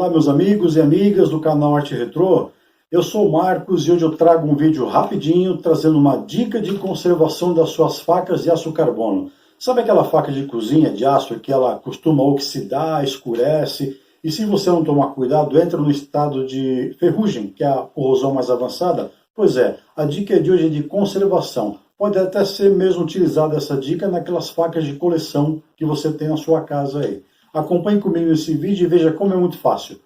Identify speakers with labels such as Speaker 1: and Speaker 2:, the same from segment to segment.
Speaker 1: Olá meus amigos e amigas do canal Arte Retrô, eu sou o Marcos e hoje eu trago um vídeo rapidinho trazendo uma dica de conservação das suas facas de aço carbono. Sabe aquela faca de cozinha de aço que ela costuma oxidar, escurece e se você não tomar cuidado entra no estado de ferrugem, que é a corrosão mais avançada? Pois é, a dica de hoje é de conservação. Pode até ser mesmo utilizada essa dica naquelas facas de coleção que você tem na sua casa aí. Acompanhe comigo esse vídeo e veja como é muito fácil.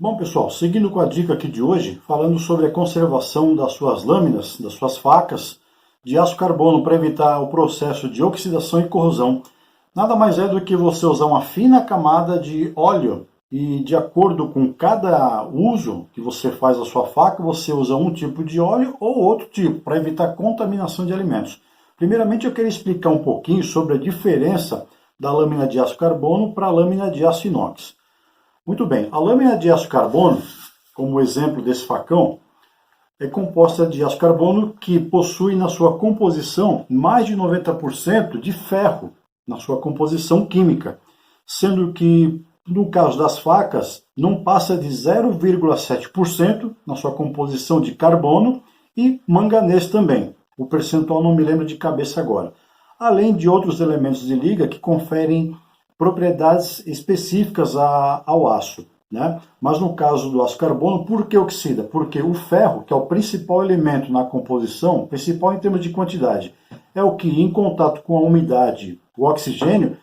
Speaker 1: Bom pessoal, seguindo com a dica aqui de hoje, falando sobre a conservação das suas lâminas, das suas facas de aço carbono para evitar o processo de oxidação e corrosão. Nada mais é do que você usar uma fina camada de óleo e de acordo com cada uso que você faz da sua faca, você usa um tipo de óleo ou outro tipo para evitar contaminação de alimentos. Primeiramente eu quero explicar um pouquinho sobre a diferença da lâmina de aço carbono para a lâmina de aço inox. Muito bem, a lâmina de aço carbono, como exemplo desse facão, é composta de aço carbono que possui na sua composição mais de 90% de ferro na sua composição química, sendo que no caso das facas não passa de 0,7% na sua composição de carbono e manganês também. O percentual não me lembro de cabeça agora. Além de outros elementos de liga que conferem propriedades específicas ao aço, né? Mas no caso do aço carbono, por que oxida? Porque o ferro, que é o principal elemento na composição, principal em termos de quantidade, é o que, em contato com a umidade, o oxigênio,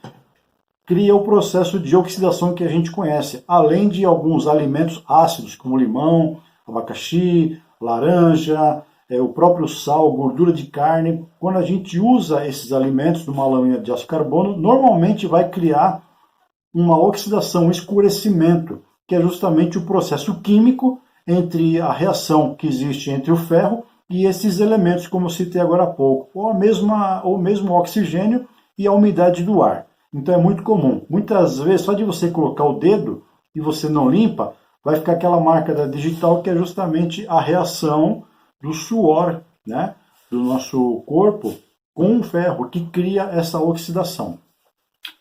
Speaker 1: cria o processo de oxidação que a gente conhece, além de alguns alimentos ácidos, como limão, abacaxi, laranja, o próprio sal, gordura de carne. Quando a gente usa esses alimentos numa lâmina de aço carbono, normalmente vai criar uma oxidação, um escurecimento, que é justamente o processo químico entre a reação que existe entre o ferro e esses elementos, como eu citei agora há pouco, ou mesmo o oxigênio e a umidade do ar. Então é muito comum. Muitas vezes, só de você colocar o dedo e você não limpa, vai ficar aquela marca da digital que é justamente a reação do suor, né, do nosso corpo com o ferro, que cria essa oxidação.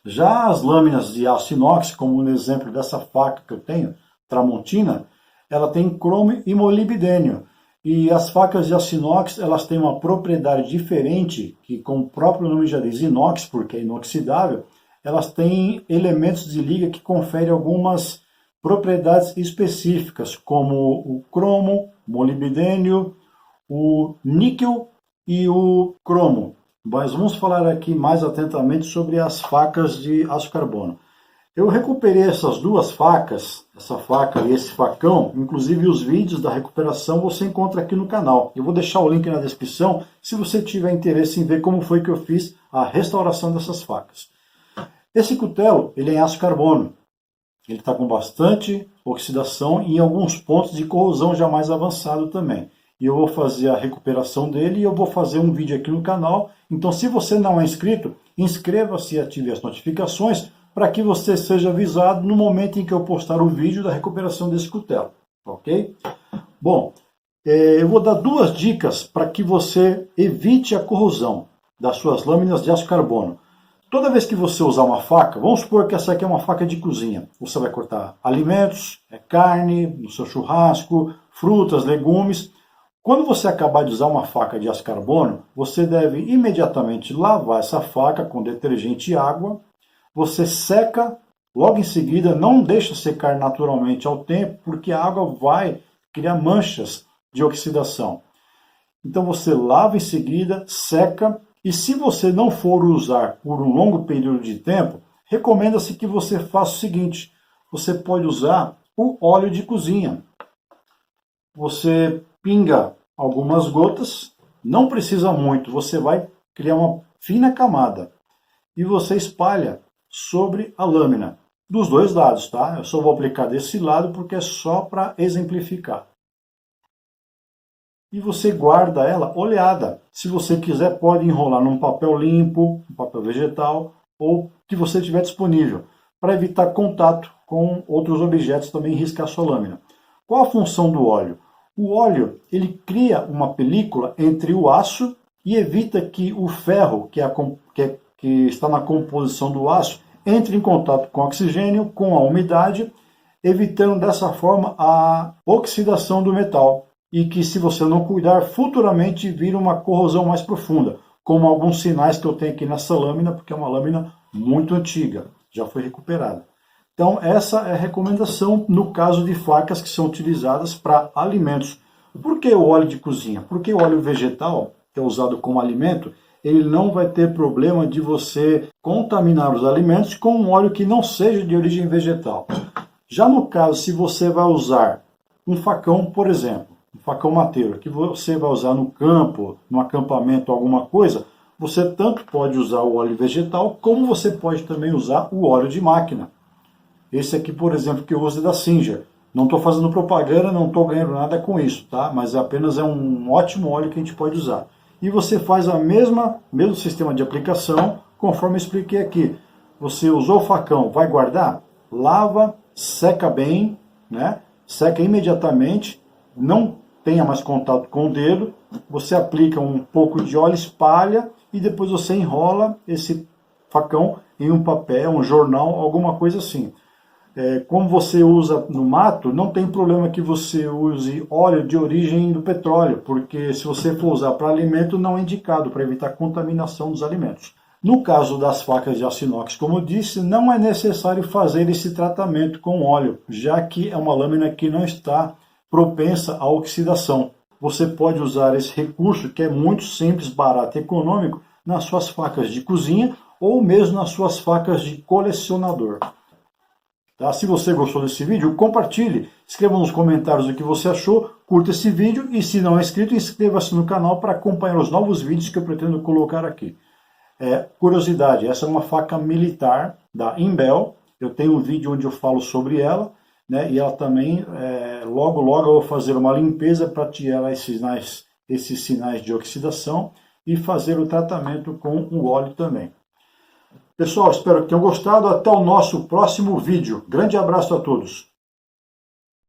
Speaker 1: Já as lâminas de aço inox, como no exemplo dessa faca que eu tenho, Tramontina, ela tem cromo e molibdênio. E as facas de aço inox, elas têm uma propriedade diferente, que como o próprio nome já diz, inox, porque é inoxidável, elas têm elementos de liga que conferem algumas propriedades específicas, como o cromo, molibdênio, o níquel e o cromo. Mas vamos falar aqui mais atentamente sobre as facas de aço carbono. Eu recuperei essas duas facas, essa faca e esse facão, inclusive os vídeos da recuperação você encontra aqui no canal. Eu vou deixar o link na descrição se você tiver interesse em ver como foi que eu fiz a restauração dessas facas. Esse cutelo, ele é em aço carbono. Ele está com bastante oxidação e em alguns pontos de corrosão já mais avançado também. E eu vou fazer a recuperação dele e eu vou fazer um vídeo aqui no canal. Então, se você não é inscrito, inscreva-se e ative as notificações para que você seja avisado no momento em que eu postar o vídeo da recuperação desse cutelo, ok? Bom, eu vou dar duas dicas para que você evite a corrosão das suas lâminas de aço carbono. Toda vez que você usar uma faca, vamos supor que essa aqui é uma faca de cozinha. Você vai cortar alimentos, carne, no seu churrasco, frutas, legumes. Quando você acabar de usar uma faca de aço carbono, você deve imediatamente lavar essa faca com detergente e água. Você seca, logo em seguida, não deixa secar naturalmente ao tempo, porque a água vai criar manchas de oxidação. Então você lava em seguida, seca, e se você não for usar por um longo período de tempo, recomenda-se que você faça o seguinte: você pode usar o óleo de cozinha. Você pinga algumas gotas, não precisa muito, você vai criar uma fina camada e você espalha sobre a lâmina, dos dois lados, tá? Eu só vou aplicar desse lado porque é só para exemplificar. E você guarda ela oleada. Se você quiser, pode enrolar num papel limpo, um papel vegetal, ou que você tiver disponível, para evitar contato com outros objetos também e riscar sua lâmina. Qual a função do óleo? O óleo, ele cria uma película entre o aço e evita que o ferro, que está na composição do aço, entre em contato com o oxigênio, com a umidade evitando dessa forma a oxidação do metal, e que, se você não cuidar, futuramente vira uma corrosão mais profunda, como alguns sinais que eu tenho aqui nessa lâmina, porque é uma lâmina muito antiga, já foi recuperada. Então essa é a recomendação no caso de facas que são utilizadas para alimentos. Por que o óleo de cozinha? Porque o óleo vegetal, que é usado como alimento, ele não vai ter problema de você contaminar os alimentos com um óleo que não seja de origem vegetal. Já no caso, se você vai usar um facão, por exemplo, um facão mateiro, que você vai usar no campo, no acampamento, alguma coisa, você tanto pode usar o óleo vegetal, como você pode também usar o óleo de máquina. Esse aqui, por exemplo, que eu uso é da Singer. Não estou fazendo propaganda, não estou ganhando nada com isso, tá? Mas apenas é um ótimo óleo que a gente pode usar. E você faz a mesmo sistema de aplicação, conforme eu expliquei aqui. Você usou o facão, vai guardar? Lava, seca bem, né? Seca imediatamente, não tenha mais contato com o dedo, você aplica um pouco de óleo, espalha e depois você enrola esse facão em um papel, um jornal, alguma coisa assim. Como você usa no mato, não tem problema que você use óleo de origem do petróleo, porque se você for usar para alimento, não é indicado, para evitar contaminação dos alimentos. No caso das facas de aço inox, como eu disse, não é necessário fazer esse tratamento com óleo, já que é uma lâmina que não está propensa à oxidação. Você pode usar esse recurso, que é muito simples, barato e econômico, nas suas facas de cozinha ou mesmo nas suas facas de colecionador. Tá? Se você gostou desse vídeo, compartilhe, escreva nos comentários o que você achou, curta esse vídeo e, se não é inscrito, inscreva-se no canal para acompanhar os novos vídeos que eu pretendo colocar aqui. Curiosidade, essa é uma faca militar da Imbel, eu tenho um vídeo onde eu falo sobre ela, né, e ela também, logo eu vou fazer uma limpeza para tirar esses sinais de oxidação e fazer o tratamento com o óleo também. Pessoal, espero que tenham gostado. Até o nosso próximo vídeo. Grande abraço a todos.